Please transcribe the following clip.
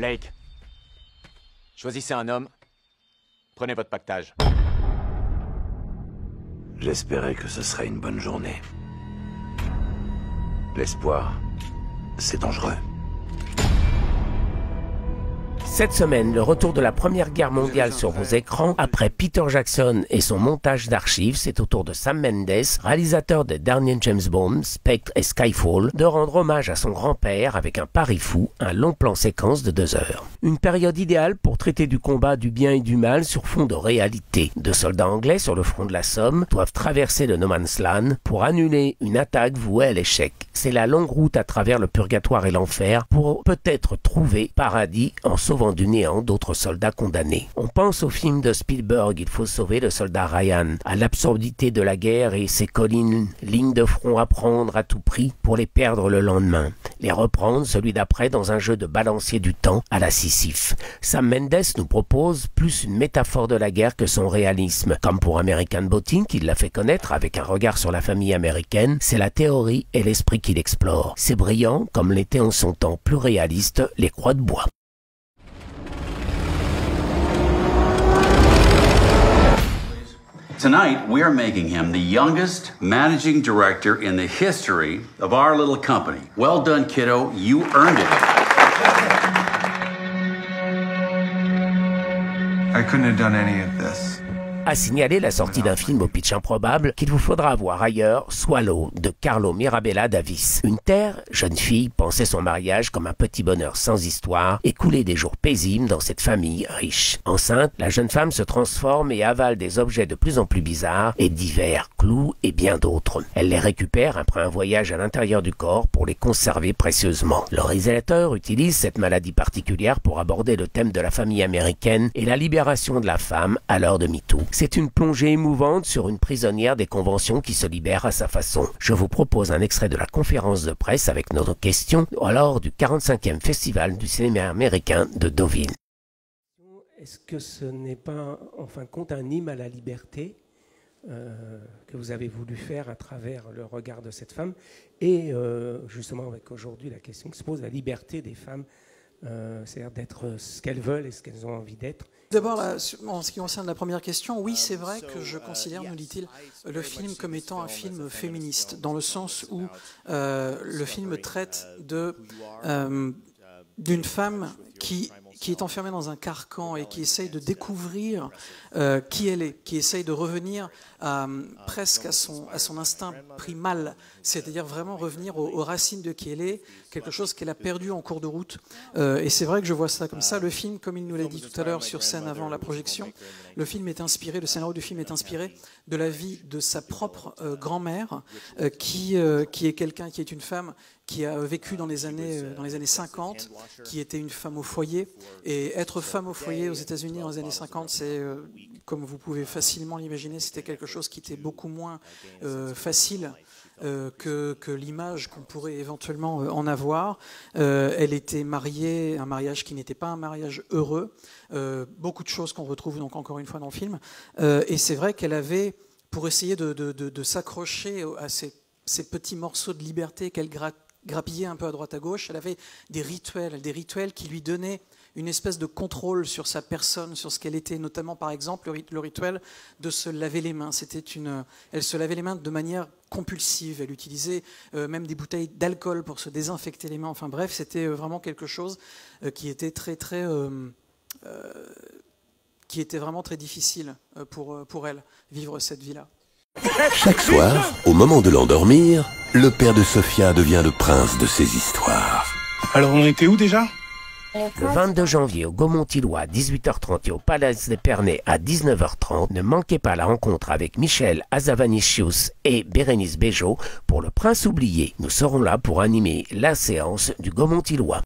Snake. Choisissez un homme. Prenez votre pactage. J'espérais que ce serait une bonne journée. L'espoir, c'est dangereux. Cette semaine, le retour de la Première Guerre mondiale sur vos écrans. Après Peter Jackson et son montage d'archives, c'est au tour de Sam Mendes, réalisateur des derniers James Bond, Spectre et Skyfall, de rendre hommage à son grand-père avec un pari fou, un long plan séquence de 2 heures. Une période idéale pour traiter du combat du bien et du mal sur fond de réalité. 2 soldats anglais sur le front de la Somme doivent traverser le No Man's Land pour annuler une attaque vouée à l'échec. C'est la longue route à travers le purgatoire et l'enfer pour peut-être trouver paradis en sauvant du néant d'autres soldats condamnés. On pense au film de Spielberg, Il faut sauver le soldat Ryan, à l'absurdité de la guerre et ses collines, lignes de front à prendre à tout prix pour les perdre le lendemain. Les reprendre, celui d'après, dans un jeu de balancier du temps à la Sisyphe. Sam Mendes nous propose plus une métaphore de la guerre que son réalisme. Comme pour American Boating, qu'il l'a fait connaître avec un regard sur la famille américaine, c'est la théorie et l'esprit qu'il explore. C'est brillant, comme l'était en son temps plus réaliste Les Croix de bois. Tonight, we are making him the youngest managing director in the history of our little company. Well done, kiddo. You earned it. I couldn't have done any of this. A signaler la sortie d'un film au pitch improbable qu'il vous faudra voir ailleurs, Swallow, de Carlo Mirabella Davis. Une terre, jeune fille, pensait son mariage comme un petit bonheur sans histoire et coulait des jours paisibles dans cette famille riche. Enceinte, la jeune femme se transforme et avale des objets de plus en plus bizarres et divers, clous et bien d'autres. Elle les récupère après un voyage à l'intérieur du corps pour les conserver précieusement. Le réalisateur utilise cette maladie particulière pour aborder le thème de la famille américaine et la libération de la femme à l'heure de MeToo. C'est une plongée émouvante sur une prisonnière des conventions qui se libère à sa façon. Je vous propose un extrait de la conférence de presse avec notre question lors du 45e Festival du cinéma américain de Deauville. Est-ce que ce n'est pas, en fin de compte, un hymne à la liberté que vous avez voulu faire à travers le regard de cette femme et justement avec aujourd'hui la question qui se pose, la liberté des femmes, c'est-à-dire d'être ce qu'elles veulent et ce qu'elles ont envie d'être. D'abord, en ce qui concerne la première question, oui, c'est vrai que je considère, nous dit-il, le film comme étant un film féministe, dans le sens où le film traite d'une femme qui est enfermée dans un carcan et qui essaye de découvrir qui elle est, qui essaye de revenir presque à son instinct primal, c'est-à-dire vraiment revenir aux racines de qui elle est, quelque chose qu'elle a perdu en cours de route. Et c'est vrai que je vois ça comme ça. Le film, comme il nous l'a dit tout à l'heure sur scène avant la projection, le scénario du film est inspiré de la vie de sa propre grand-mère, qui est quelqu'un qui est une femme qui a vécu dans les années 50, qui était une femme au foyer. Et être femme au foyer aux États-Unis dans les années 50, c'est, comme vous pouvez facilement l'imaginer, c'était quelque chose qui était beaucoup moins facile que l'image qu'on pourrait éventuellement en avoir. Elle était mariée, un mariage qui n'était pas un mariage heureux. Beaucoup de choses qu'on retrouve donc encore une fois dans le film. Et c'est vrai qu'elle avait, pour essayer de s'accrocher à ces petits morceaux de liberté qu'elle grappillait un peu à droite à gauche, elle avait des rituels qui lui donnaient une espèce de contrôle sur sa personne, sur ce qu'elle était, notamment par exemple le rituel de se laver les mains. Elle se lavait les mains de manière compulsive, elle utilisait même des bouteilles d'alcool pour se désinfecter les mains. Enfin bref, c'était vraiment quelque chose qui était qui était vraiment très difficile pour elle, vivre cette vie-là. Chaque soir, au moment de l'endormir, le père de Sophia devient le prince de ses histoires. Alors on était où déjà ? Le 22 janvier au Gaumont-Illois à 18h30 et au Palace d'Épernay à 19h30, ne manquez pas la rencontre avec Michel Hazanavicius et Bérénice Bejo pour Le Prince oublié. Nous serons là pour animer la séance du Gaumont-Illois.